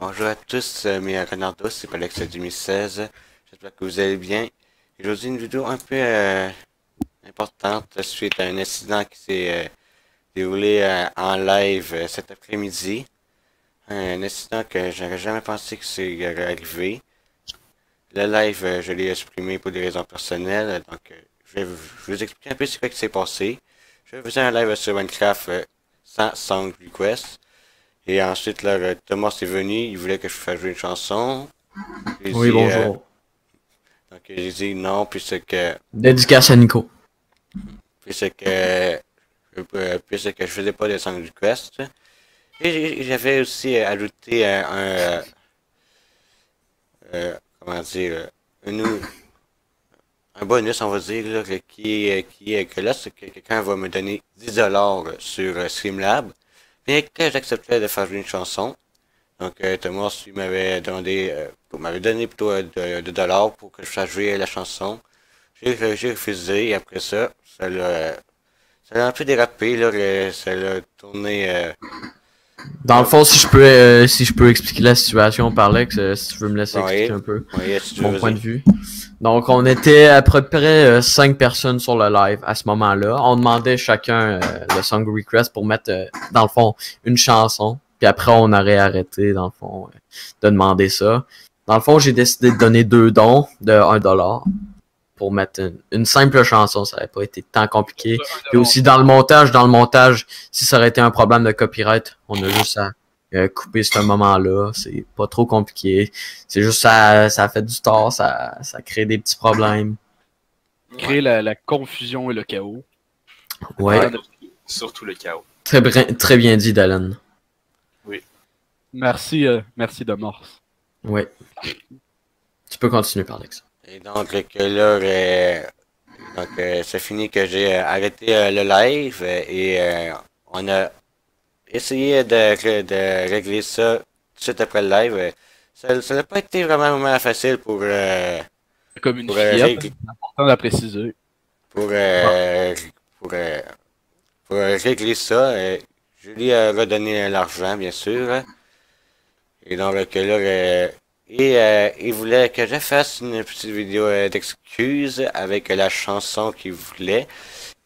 Bonjour à tous, mes renardos, c'est Alex 2016. J'espère que vous allez bien. Aujourd'hui, une vidéo un peu importante suite à un incident qui s'est déroulé en live cet après-midi. Un incident que j'aurais jamais pensé que c'est arrivé. Le live, je l'ai supprimé pour des raisons personnelles, donc je vais vous expliquer un peu ce qui s'est passé. Je faisais un live sur Minecraft sans song request. Et ensuite, là, Thomas est venu, il voulait que je fasse jouer une chanson. J'ai Oui, dit, bonjour. donc j'ai dit non, Dédicace à Nico. puisque je faisais pas de song request. Et j'avais aussi ajouté comment dire, un, un bonus, on va dire, là, qui est que là, c'est que quelqu'un va me donner 10$ sur Streamlab, bien que j'acceptais de faire jouer une chanson. Donc, Thomas, il m'avait donné plutôt de dollars pour que je fasse jouer la chanson. J'ai refusé, et après ça, ça l'a un peu dérapé, là, ça l'a tourné, Dans le fond, si je peux expliquer la situation par Lex, si tu veux me laisser expliquer oui, un peu oui, si tu veux, mon point vas-y. de vue. Donc, on était à peu près 5 personnes sur le live à ce moment-là. On demandait chacun le song request pour mettre, dans le fond, une chanson. Puis après, on aurait arrêté, dans le fond, de demander ça. Dans le fond, j'ai décidé de donner 2 dons de 1$ pour mettre une simple chanson. Ça n'aurait pas été tant compliqué. Puis aussi, dans le montage, si ça aurait été un problème de copyright, on a juste à couper ce moment-là. C'est pas trop compliqué. C'est juste ça fait du tort, ça crée des petits problèmes. Créer la confusion et le chaos. Ouais. Surtout le chaos. Très bien dit, Dallin. Oui. Merci, merci de Morse. Ouais. Tu peux continuer par Alex. Et donc, que là, c'est fini que j'ai arrêté le live on a essayé de régler ça tout de suite après le live. Ça n'a pas été vraiment facile Comme une pour, fillette, régler, c'est important de la préciser. pour, pour, pour régler ça. Je lui ai redonné l'argent, bien sûr. Et donc, que là, il voulait que je fasse une petite vidéo d'excuses avec la chanson qu'il voulait,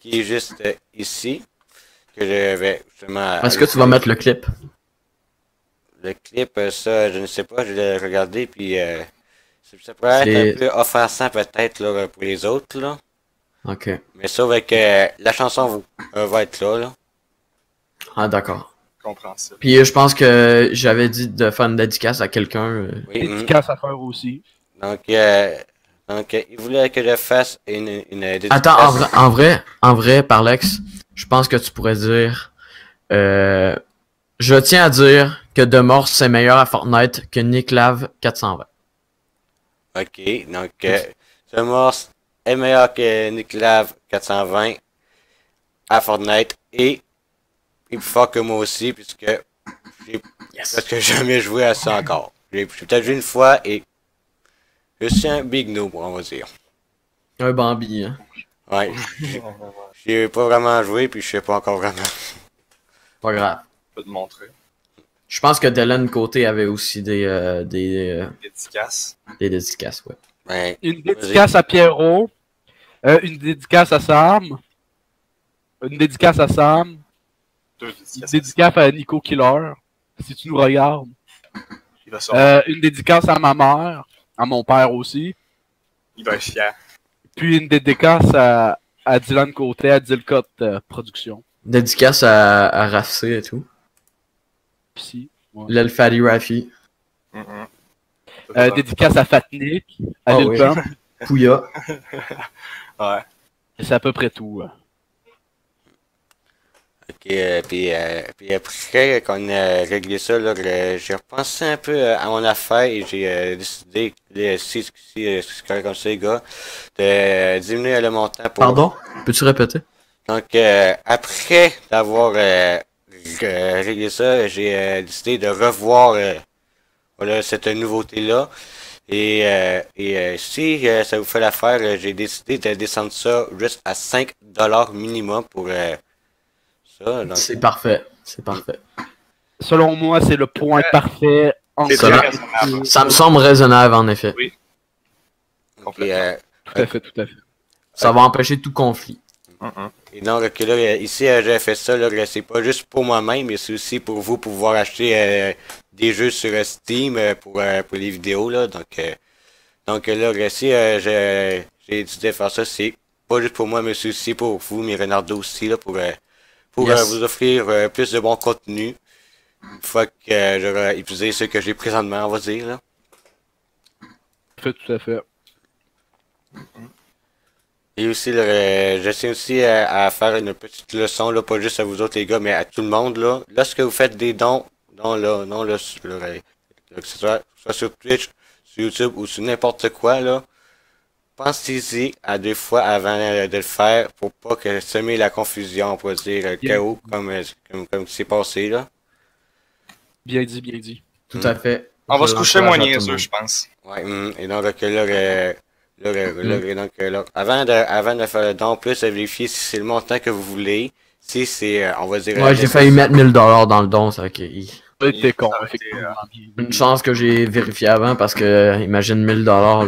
qui est juste ici, que je vais justement Est-ce que tu vas mettre le clip? le clip, ça, je ne sais pas, je l'ai regardé, puis ça pourrait être un peu offensant peut-être là, pour les autres, là. Ok. Mais sauf que la chanson va être là. Ah, d'accord. Compréhensible. Puis je pense que j'avais dit de faire une dédicace à quelqu'un. Oui. Dédicace à faire aussi. Donc, il voulait que je fasse une dédicace. Attends, en vrai, par Lex, je pense que tu pourrais dire je tiens à dire que Demorse c'est meilleur à Fortnite que Nicklav 420. Ok, donc Thomas est meilleur que Nicklav 420 à Fortnite et il est plus fort que moi aussi puisque j'ai presque jamais joué à ça encore. J'ai peut-être joué une fois et je suis un big noob, on va dire. Un Bambi, hein. Ouais, j'ai pas vraiment joué puis je sais pas encore vraiment. Pas grave. Je peux te montrer. Je pense que Dylan Côté avait aussi Dédicace. des dédicaces, ouais. Ben, Une dédicace à Pierrot. Une dédicace à Sam. Une dédicace à Sam. Deux Une dédicaces. dédicace à Nico Killer. Si tu nous regardes. Il va sûrement. Une dédicace à ma mère. À mon père aussi. Il va être fier. Puis une dédicace à Dylan Côté, à Dilcott Production. Dédicace à Rafsé et tout. Puis, ouais. Lel Fadi Rafi. Dédicace à Fatnik, à Ah Lil oui. Pump. Pouya. Ouais. Et c'est à peu près tout. ok, puis après qu'on a réglé ça, là, j'ai repensé un peu à mon affaire et j'ai décidé, si c'est correct comme ça, les gars, de diminuer le montant pour... Pardon? Peux-tu répéter? Donc, après d'avoir réglé ça, j'ai décidé de revoir voilà, cette nouveauté-là. Et si ça vous fait l'affaire, j'ai décidé de descendre ça juste à 5$ minimum pour ça. Donc, C'est parfait. C'est parfait. Selon moi, c'est le point parfait entre C'est Ça très va. raisonnable. Ça me semble raisonnable, en effet. Oui. Et, Tout à fait, tout à fait. Ça va empêcher tout conflit. et donc, là, ici, j'ai fait ça, là, c'est pas juste pour moi-même, mais c'est aussi pour vous pouvoir acheter des jeux sur Steam pour les vidéos, là. Donc là, ici, j'ai décidé de faire ça, c'est pas juste pour moi, mais c'est aussi pour vous, mes renardos aussi, là, pour Yes. vous offrir plus de bon contenu. Une fois que j'aurai épuisé ce que j'ai présentement, on va dire, là. Tout à fait. Et aussi, là, j'essaie aussi à faire une petite leçon, là, pas juste à vous autres les gars, mais à tout le monde, là. Lorsque vous faites des dons, que ce soit sur Twitch, sur YouTube ou sur n'importe quoi, là, pensez-y à 2 fois avant de le faire pour pas que semer la confusion, on pourrait dire, le chaos, comme c'est passé, là. Bien dit, bien dit. Tout à fait. On va Je se coucher moins l'encourage à tout le niaiseux, monde. je pense. Ouais, et donc, avant de faire le don, plus à vérifier si c'est le montant que vous voulez, si c'est, on va dire... Ouais, j'ai failli mettre 1000$ dans le don, ça fait que... T'es con, Ça aurait été, effectivement. Une chance que j'ai vérifié avant, parce que, imagine 1000$, là,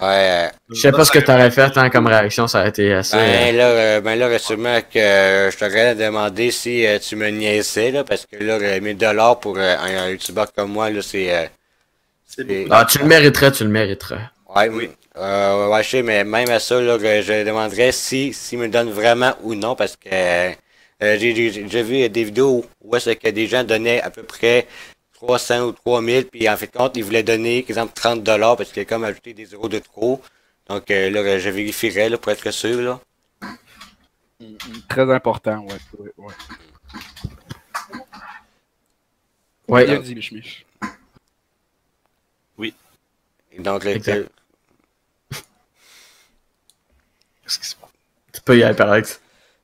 Ouais, Je sais pas ce que t'aurais fait, hein, comme réaction, ça aurait été assez... ben là, sûrement que je t'aurais demandé si tu me niaisais, là, parce que là, 1000$ pour un youtubeur comme moi, là, c'est... Ah, tu le mériterais. Ouais, oui. Ouais, je sais, mais même à ça, là, je demanderais s'il me donne vraiment ou non, parce que j'ai vu des vidéos où est-ce que des gens donnaient à peu près 300 ou 3000, puis en fait compte, ils voulaient donner, par exemple, 30$ parce qu'il y a comme ajouté des euros de trop. Donc là, je vérifierais, là, pour être sûr, là. Très important, ouais. Ouais, Bien dit, Mich. Et donc, là, Exact. Qu'est-ce qui se passe? tu peux y aller, Alex.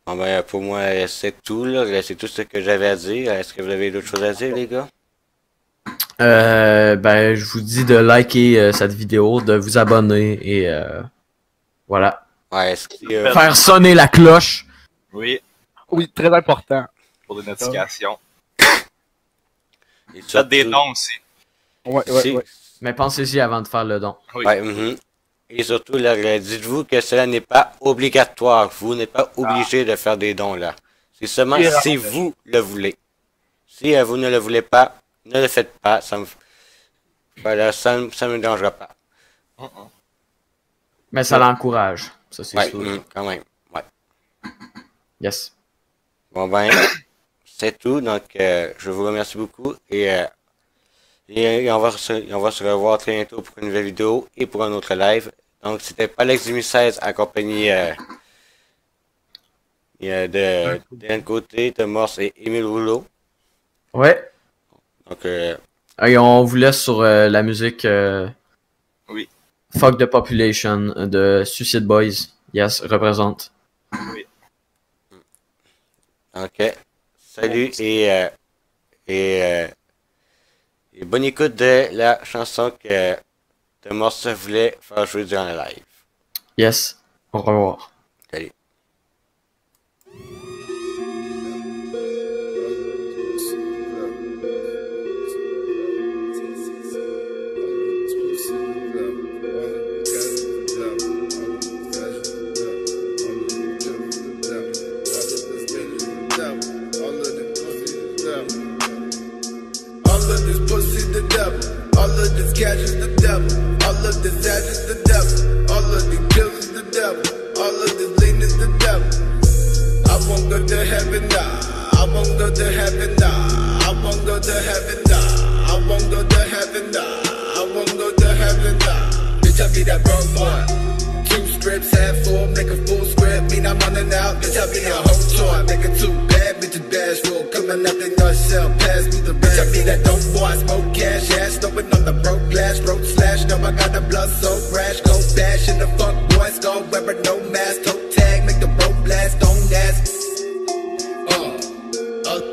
bon, ben, pour moi, c'est tout, là. C'est tout ce que j'avais à dire. Est-ce que vous avez d'autres choses à dire, les gars? Ben, je vous dis de liker cette vidéo, de vous abonner et voilà. Ouais, est-ce que Faire sonner la cloche. Oui, Oui, très important. pour des notifications. et Faites des surtout- dons aussi. si- Mais pensez-y avant de faire le don. Oui. Ouais, Et surtout, là, dites-vous que cela n'est pas obligatoire. Vous n'êtes pas obligé de faire des dons, là. C'est seulement Et si vous le voulez. Si vous ne le voulez pas, ne le faites pas. Voilà, ça me dérangera pas. Mais ça l'encourage. Ça, c'est Ouais, sûr. quand même. Ouais. Yes. Bon, ben, c'est tout. Donc, je vous remercie beaucoup. Et on va se revoir très bientôt pour une nouvelle vidéo et pour un autre live. Donc, c'était Alex 2016 accompagné de Dan Côté, de Morse et Émile Rouleau. Ouais. Donc, Et on vous laisse sur la musique Oui. Fuck the Population de Suicide Boys. Yes, représente. ok. Salut et bonne écoute de la chanson que de Morse voulait faire jouer durant le live. Yes. Au revoir. Salut. All of this pussy the devil. All of this cash is the devil. All of this ass is the devil. All of these pills is the devil. All of this lean is the devil. I won't go to heaven, nah. I won't go to heaven, nah. I won't go to heaven, nah. I won't go to heaven, nah. I won't go to heaven, nah. Bitch, I be that broke one. 2 scripts, half full, make a full script. Mean I'm on and out, bitch, I be a whole toy. Make it 2 bad, bitches bashful. Coming out the nutshell, pass me the bitch, I be that dope boy. Smoke cash, ass, throwing on the broke glass. Road slash, no, I got the blood so rash. Go bash in the fuck boys, go wearing no mask. Toe tag, make the road blast, don't ask.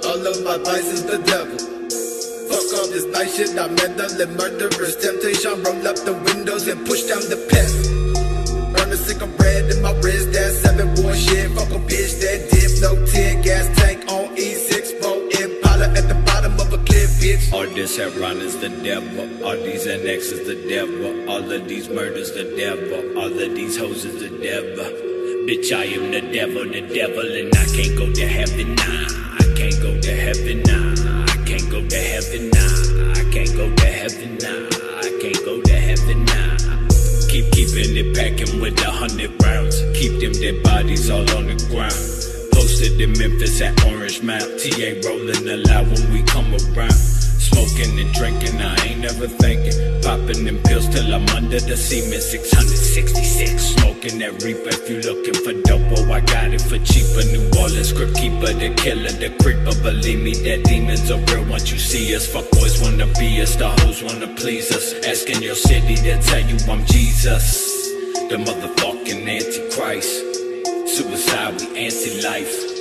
All of my vices the devil. Fuck all this nice shit, I'm mentally murderous. Temptation, roll up the windows and push down the pedal. Burn a cigarette in my wrist, that's 7 war shit. Fuck a bitch that dip, no tear gas tank on E6 4 Impala at the bottom. All this Heron is the devil. All these NX is the devil. All of these murders the devil. All of these hoes is the devil. Bitch, I am the devil, and I can't go to heaven now. I can't go to heaven now. I can't go to heaven now. I can't go to heaven now. I can't go to heaven now. Keeping it packing with 100 rounds. Keep them dead bodies all on the ground. Posted in Memphis at Orange Mount. TA rolling the loud when we come around. Smoking and drinking, I ain't never thinking. Popping them pills till I'm under the cement. 666. Smoking that reaper. If you looking for dope, oh, I got it for cheaper. New Orleans script keeper, the killer, the creeper. Believe me, that demons are real once you see us. Fuck boys wanna be us, the hoes wanna please us. Asking your city, they'll tell you I'm Jesus. The motherfucking Antichrist. Suicide, we anti-life.